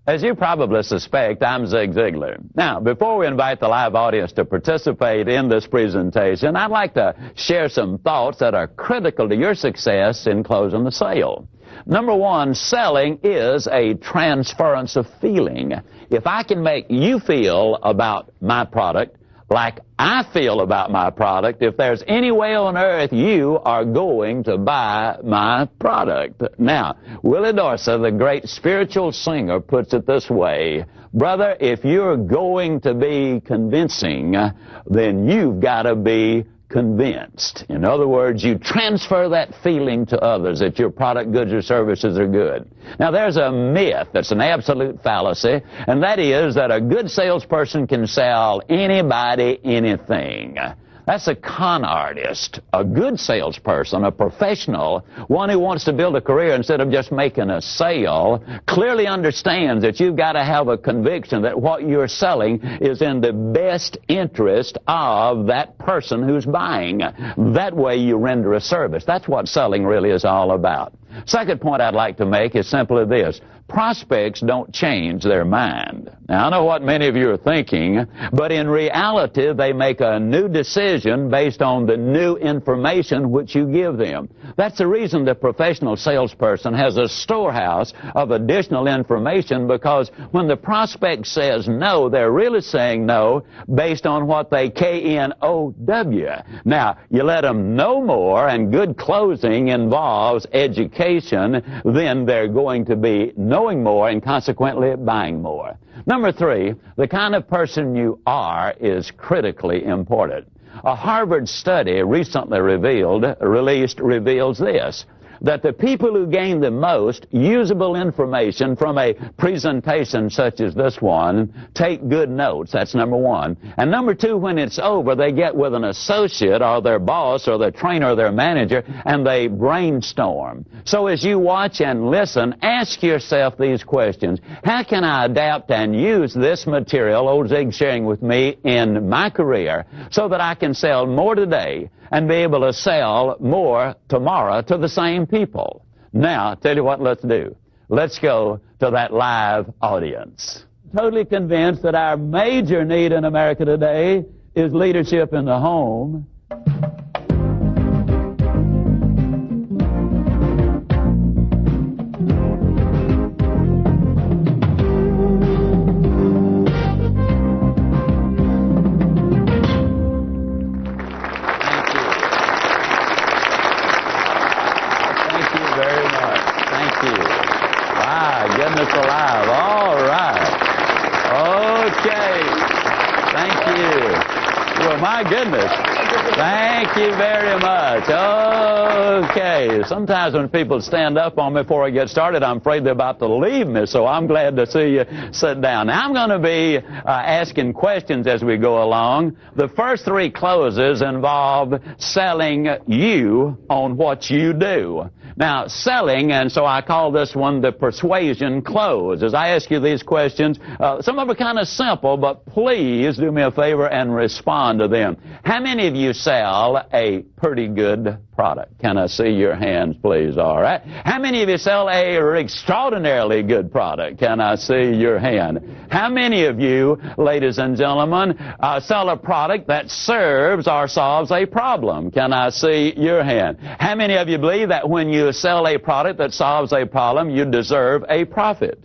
As you probably suspect, I'm Ziglar. Now, before we invite the live audience to participate in this presentation, I'd like to share some thoughts that are critical to your success in closing the sale. Number one, selling is a transference of feeling. If I can make you feel about my product like I feel about my product, if there's any way on earth you are going to buy my product. Now, Willie Dorsey, the great spiritual singer, puts it this way: brother, if you're going to be convincing, then you've got to be convinced. In other words, you transfer that feeling to others that your product, goods, or services are good. Now, there's a myth that's an absolute fallacy, and that is that a good salesperson can sell anybody anything. That's a con artist. A good salesperson, a professional, one who wants to build a career instead of just making a sale, clearly understands that you've got to have a conviction that what you're selling is in the best interest of that person who's buying. That way you render a service. That's what selling really is all about. Second point I'd like to make is simply this: prospects don't change their mind. Now, I know what many of you are thinking, but in reality, they make a new decision based on the new information which you give them. That's the reason the professional salesperson has a storehouse of additional information, because when the prospect says no, they're really saying no based on what they K-N-O-W. Now, you let them know more, and good closing involves education, then they're going to be knowing more and consequently buying more. Number three, the kind of person you are is critically important. A Harvard study recently reveals this: that the people who gain the most usable information from a presentation such as this one take good notes. That's number one. And number two, when it's over, they get with an associate or their boss or their trainer or their manager, and they brainstorm. So as you watch and listen, ask yourself these questions: how can I adapt and use this material old Zig's sharing with me in my career so that I can sell more today and be able to sell more tomorrow to the same people? Now, tell you what, let's do. Let's go to that live audience. Totally convinced that our major need in America today is leadership in the home. Goodness alive. All right. Okay. Thank you. Well, my goodness. Thank you very much. Okay. Sometimes when people stand up on me before I get started, I'm afraid they're about to leave me, so I'm glad to see you sit down. Now, I'm going to be asking questions as we go along. The first three closes involve selling you on what you do. Now, selling, and so I call this one the persuasion close. As I ask you these questions, some of them are kind of simple, but please do me a favor and respond to them. How many of you sell a pretty good product? Can I see your hands, please? All right. How many of you sell a extraordinarily good product? Can I see your hand? How many of you, ladies and gentlemen, sell a product that serves or solves a problem? Can I see your hand? How many of you believe that when you sell a product that solves a problem, you deserve a profit?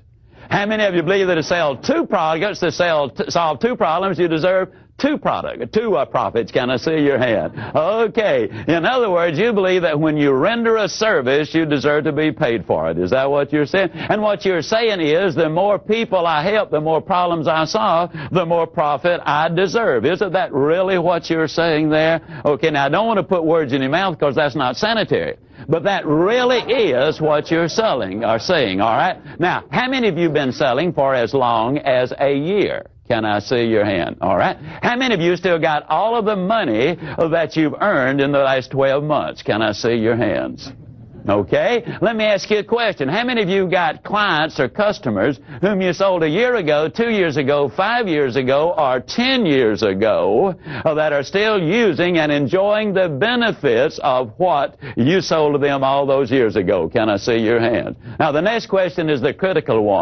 How many of you believe that to sell two products that solve two problems, you deserve two profits? Can I see your hand? Okay. In other words, you believe that when you render a service, you deserve to be paid for it. Is that what you're saying? And what you're saying is, the more people I help, the more problems I solve, the more profit I deserve. Isn't that really what you're saying there? Okay, now I don't want to put words in your mouth because that's not sanitary. But that really is what you're selling or saying, all right? Now, how many of you have been selling for as long as a year? Can I see your hand? All right. How many of you still got all of the money that you've earned in the last 12 months? Can I see your hands? Okay. Let me ask you a question. How many of you got clients or customers whom you sold a year ago, 2 years ago, 5 years ago, or 10 years ago that are still using and enjoying the benefits of what you sold to them all those years ago? Can I see your hand? Now, the next question is the critical one.